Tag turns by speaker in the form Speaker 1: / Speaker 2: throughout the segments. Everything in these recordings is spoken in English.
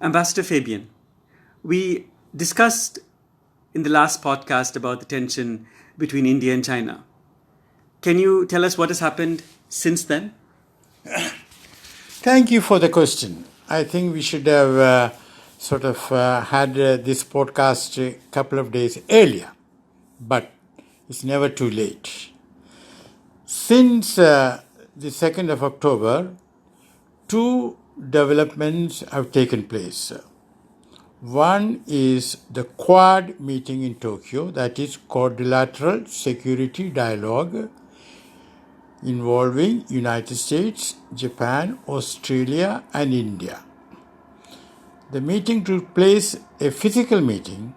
Speaker 1: Ambassador Fabian, we discussed in the last podcast about the tension between India and China. Can you tell us what has happened since then?
Speaker 2: Thank you for the question. I think we should have had this podcast a couple of days earlier, but it's never too late. Since the 2nd of October, two developments have taken place. One is the Quad meeting in Tokyo, that is Quadrilateral Security Dialogue, involving United States, Japan, Australia and India. The meeting took place, a physical meeting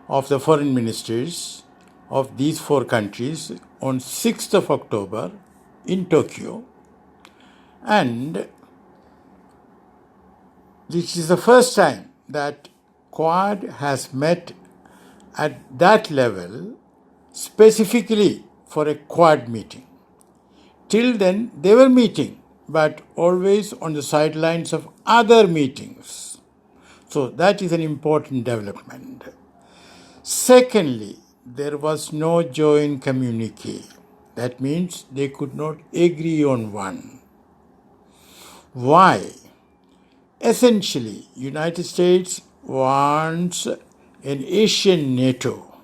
Speaker 2: of the foreign ministers of these four countries on 6th of October in Tokyo, and this is the first time that Quad has met at that level specifically for a Quad meeting. Till then, they were meeting, but always on the sidelines of other meetings. So that is an important development. Secondly, there was no joint communique. That means they could not agree on one. Why? Essentially, United States wants an Asian NATO.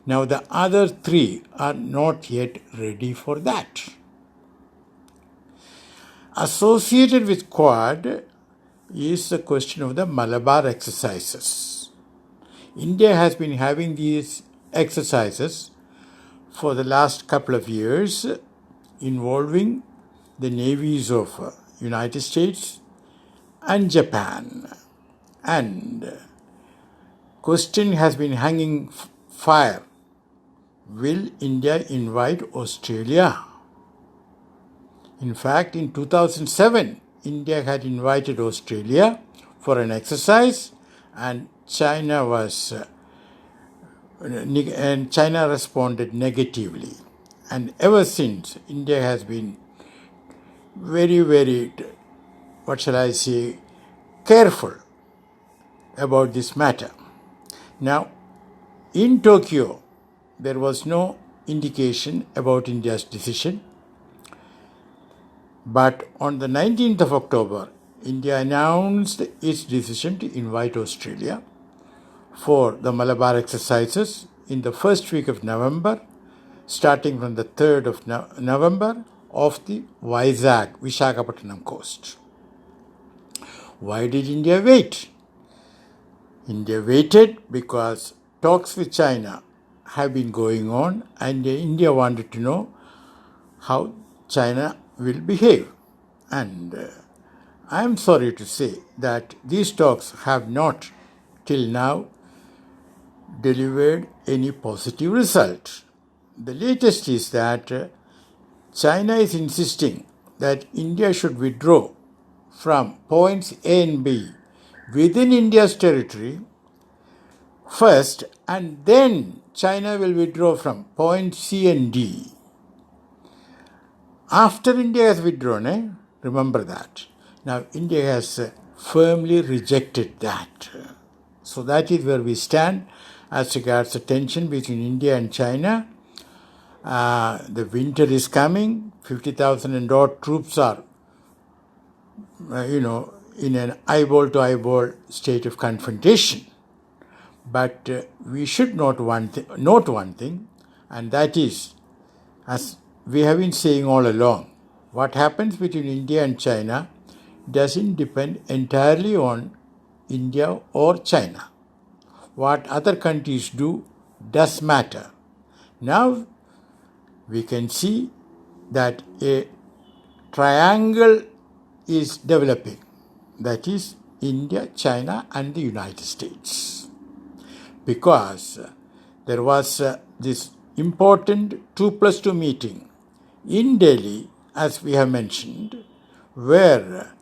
Speaker 2: Now the other three are not yet ready for that. Associated with Quad is the question of the Malabar exercises. India has been having these exercises for the last couple of years involving the navies of United States and Japan. And question has been hanging fire. Will India invite Australia? In fact, in 2007, India had invited Australia for an exercise, and China responded negatively. And ever since, India has been very, careful about this matter. Now, in Tokyo, there was no indication about India's decision. But on the 19th of October, India announced its decision to invite Australia for the Malabar exercises in the first week of November, starting from the 3rd of November, off the Visakhapatnam coast. Why did India wait? India waited because talks with China have been going on, and India wanted to know how China will behave. And I am sorry to say that these talks have not till now delivered any positive result. The latest is that China is insisting that India should withdraw from points A and B within India's territory first, and then China will withdraw from points C and D. After India has withdrawn, remember that. Now India has firmly rejected that. So that is where we stand as regards the tension between India and China. The winter is coming. 50,000 and odd troops are, in an eyeball-to-eyeball state of confrontation. But we should note one thing, and that is, as we have been saying all along, what happens between India and China doesn't depend entirely on India or China. What other countries do does matter. Now we can see that a triangle is developing, that is India, China and the United States. Because there was this important 2+2 meeting in Delhi, as we have mentioned, where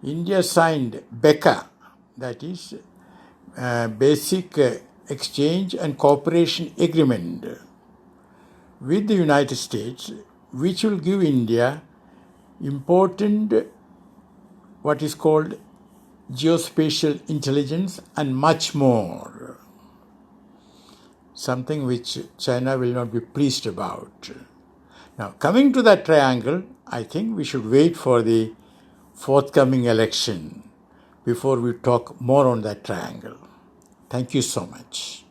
Speaker 2: India signed BECA, that is Basic Exchange and Cooperation Agreement, with the United States, which will give India important what is called geospatial intelligence, and much more. Something which China will not be pleased about. Now, coming to that triangle, I think we should wait for the forthcoming election before we talk more on that triangle. Thank you so much.